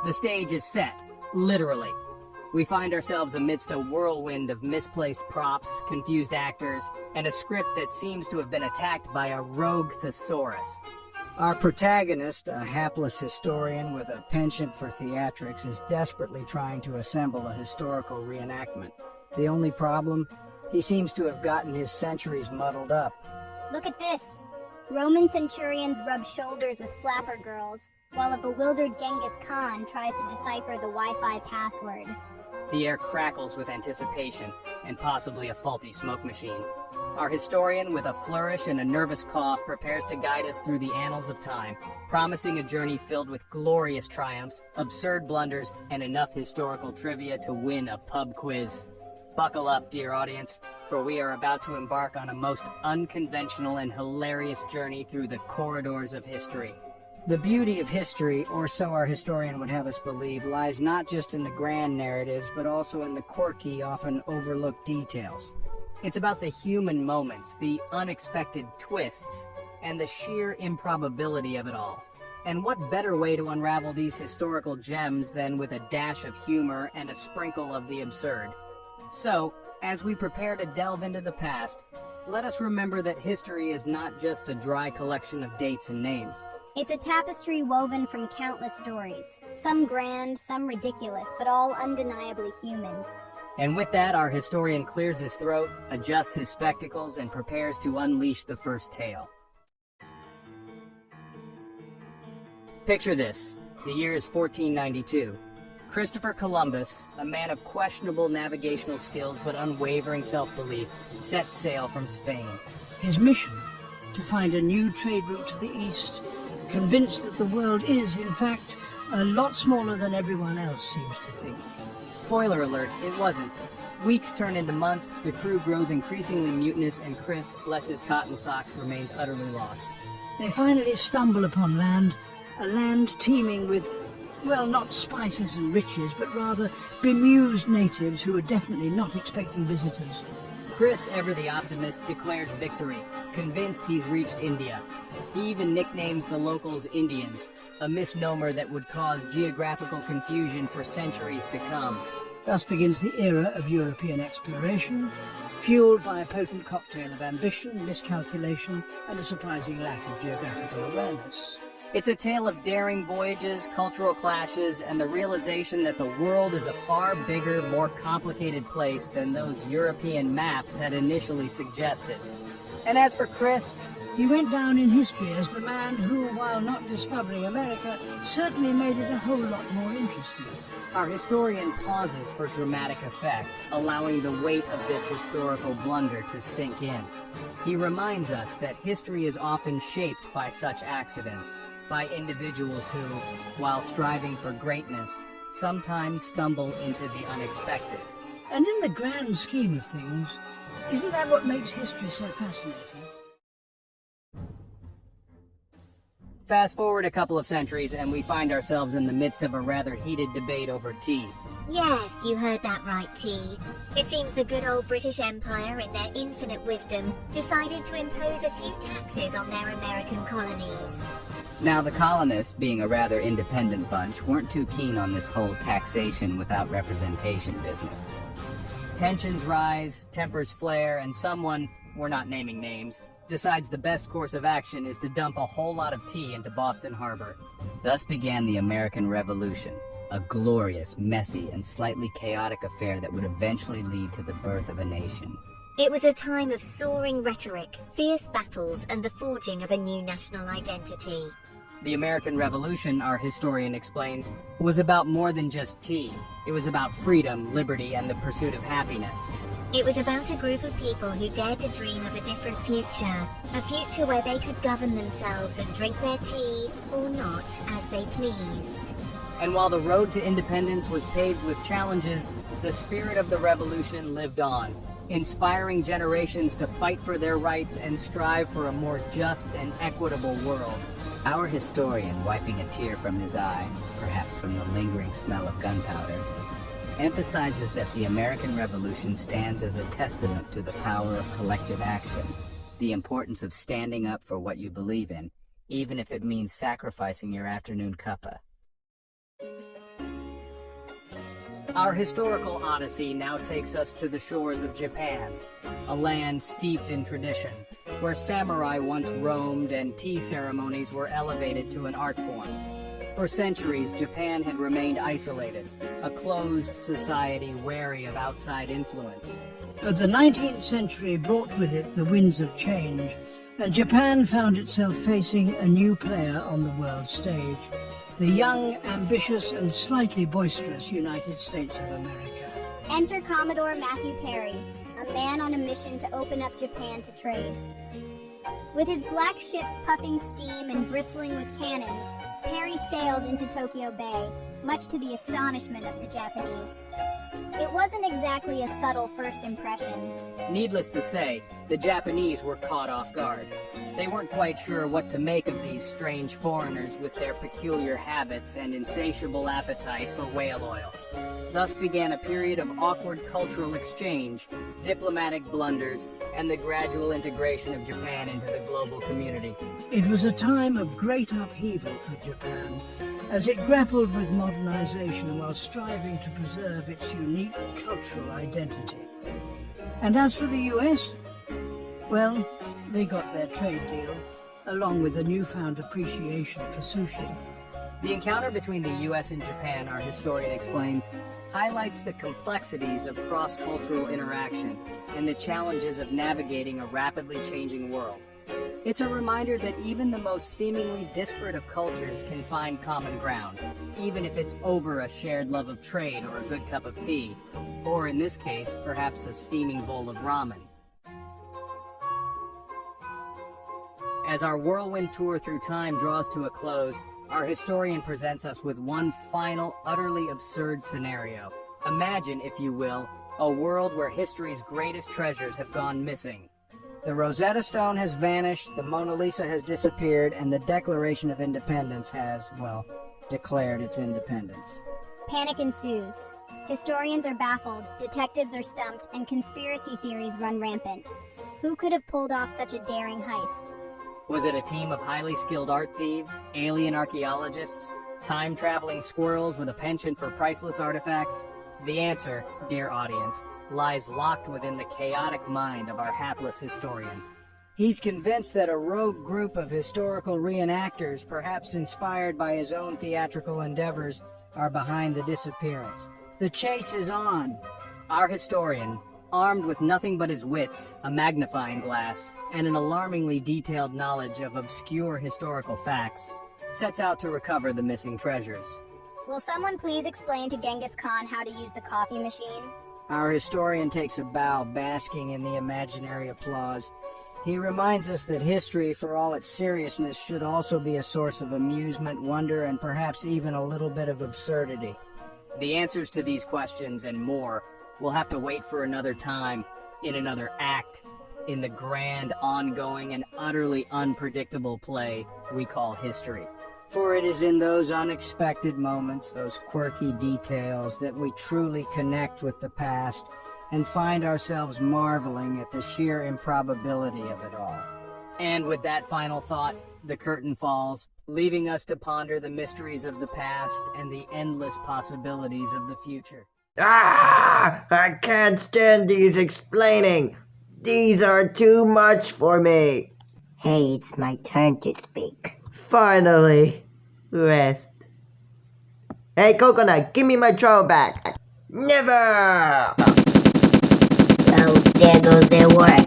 The stage is set, literally. We find ourselves amidst a whirlwind of misplaced props, confused actors, and a script that seems to have been attacked by a rogue thesaurus. Our protagonist, a hapless historian with a penchant for theatrics, is desperately trying to assemble a historical reenactment. The only problem? He seems to have gotten his centuries muddled up. Look at this. Roman centurions rub shoulders with flapper girls, while a bewildered Genghis Khan tries to decipher the Wi-Fi password. The air crackles with anticipation, and possibly a faulty smoke machine. Our historian, with a flourish and a nervous cough, prepares to guide us through the annals of time, promising a journey filled with glorious triumphs, absurd blunders, and enough historical trivia to win a pub quiz. Buckle up, dear audience, for we are about to embark on a most unconventional and hilarious journey through the corridors of history. The beauty of history, or so our historian would have us believe, lies not just in the grand narratives, but also in the quirky, often overlooked details. It's about the human moments, the unexpected twists, and the sheer improbability of it all. And what better way to unravel these historical gems than with a dash of humor and a sprinkle of the absurd? So, as we prepare to delve into the past, let us remember that history is not just a dry collection of dates and names. It's a tapestry woven from countless stories, some grand, some ridiculous, but all undeniably human. And with that, our historian clears his throat, adjusts his spectacles, and prepares to unleash the first tale. Picture this. The year is 1492. Christopher Columbus, a man of questionable navigational skills but unwavering self-belief, sets sail from Spain. His mission? To find a new trade route to the east, convinced that the world is, in fact, a lot smaller than everyone else seems to think. Spoiler alert, it wasn't. Weeks turn into months, the crew grows increasingly mutinous, and Chris, bless his cotton socks, remains utterly lost. They finally stumble upon land, a land teeming with, well, not spices and riches, but rather bemused natives who are definitely not expecting visitors. Chris, ever the optimist, declares victory, convinced he's reached India. He even nicknames the locals Indians, a misnomer that would cause geographical confusion for centuries to come. Thus begins the era of European exploration, fueled by a potent cocktail of ambition, miscalculation, and a surprising lack of geographical awareness. It's a tale of daring voyages, cultural clashes, and the realization that the world is a far bigger, more complicated place than those European maps had initially suggested. And as for Chris, he went down in history as the man who, while not discovering America, certainly made it a whole lot more interesting. Our historian pauses for dramatic effect, allowing the weight of this historical blunder to sink in. He reminds us that history is often shaped by such accidents, by individuals who, while striving for greatness, sometimes stumble into the unexpected. And in the grand scheme of things, isn't that what makes history so fascinating? Fast forward a couple of centuries and we find ourselves in the midst of a rather heated debate over tea. Yes, you heard that right, T. It seems the good old British Empire, in their infinite wisdom, decided to impose a few taxes on their American colonies. Now, the colonists, being a rather independent bunch, weren't too keen on this whole taxation without representation business. Tensions rise, tempers flare, and someone, we're not naming names, decides the best course of action is to dump a whole lot of tea into Boston Harbor. Thus began the American Revolution, a glorious, messy, and slightly chaotic affair that would eventually lead to the birth of a nation. It was a time of soaring rhetoric, fierce battles, and the forging of a new national identity. The American Revolution, our historian explains, was about more than just tea. It was about freedom, liberty, and the pursuit of happiness. It was about a group of people who dared to dream of a different future. A future where they could govern themselves and drink their tea, or not, as they pleased. And while the road to independence was paved with challenges, the spirit of the revolution lived on, inspiring generations to fight for their rights and strive for a more just and equitable world. Our historian, wiping a tear from his eye, perhaps from the lingering smell of gunpowder, emphasizes that the American Revolution stands as a testament to the power of collective action, the importance of standing up for what you believe in, even if it means sacrificing your afternoon cuppa. Our historical odyssey now takes us to the shores of Japan, a land steeped in tradition, where samurai once roamed and tea ceremonies were elevated to an art form. For centuries, Japan had remained isolated, a closed society wary of outside influence. But the 19th century brought with it the winds of change, and Japan found itself facing a new player on the world stage, the young, ambitious, and slightly boisterous United States of America. Enter Commodore Matthew Perry, a man on a mission to open up Japan to trade. With his black ships puffing steam and bristling with cannons, Perry sailed into Tokyo Bay, much to the astonishment of the Japanese. It wasn't exactly a subtle first impression. Needless to say, the Japanese were caught off guard. They weren't quite sure what to make of these strange foreigners with their peculiar habits and insatiable appetite for whale oil. Thus began a period of awkward cultural exchange, diplomatic blunders, and the gradual integration of Japan into the global community. It was a time of great upheaval for Japan, as it grappled with modernization while striving to preserve its unique cultural identity. And as for the US, well, they got their trade deal, along with a newfound appreciation for sushi. The encounter between the US and Japan, our historian explains, highlights the complexities of cross-cultural interaction and the challenges of navigating a rapidly changing world. It's a reminder that even the most seemingly disparate of cultures can find common ground, even if it's over a shared love of trade or a good cup of tea, or in this case, perhaps a steaming bowl of ramen. As our whirlwind tour through time draws to a close, our historian presents us with one final, utterly absurd scenario. Imagine, if you will, a world where history's greatest treasures have gone missing. The Rosetta Stone has vanished, the Mona Lisa has disappeared, and the Declaration of Independence has, well, declared its independence. Panic ensues. Historians are baffled, detectives are stumped, and conspiracy theories run rampant. Who could have pulled off such a daring heist? Was it a team of highly skilled art thieves, alien archaeologists, time-traveling squirrels with a penchant for priceless artifacts? The answer, dear audience, lies locked within the chaotic mind of our hapless historian. He's convinced that a rogue group of historical reenactors, perhaps inspired by his own theatrical endeavors, are behind the disappearance. The chase is on. Our historian, armed with nothing but his wits, a magnifying glass, and an alarmingly detailed knowledge of obscure historical facts, sets out to recover the missing treasures. Will someone please explain to Genghis Khan how to use the coffee machine? Our historian takes a bow, basking in the imaginary applause. He reminds us that history, for all its seriousness, should also be a source of amusement, wonder, and perhaps even a little bit of absurdity. The answers to these questions and more will have to wait for another time, in another act, in the grand, ongoing, and utterly unpredictable play we call history. For it is in those unexpected moments, those quirky details, that we truly connect with the past and find ourselves marveling at the sheer improbability of it all. And with that final thought, the curtain falls, leaving us to ponder the mysteries of the past and the endless possibilities of the future. I can't stand these explaining. These are too much for me. Hey, it's my turn to speak. Finally, rest. Hey, Coconut, give me my trowel back. Never! Oh, there goes their work.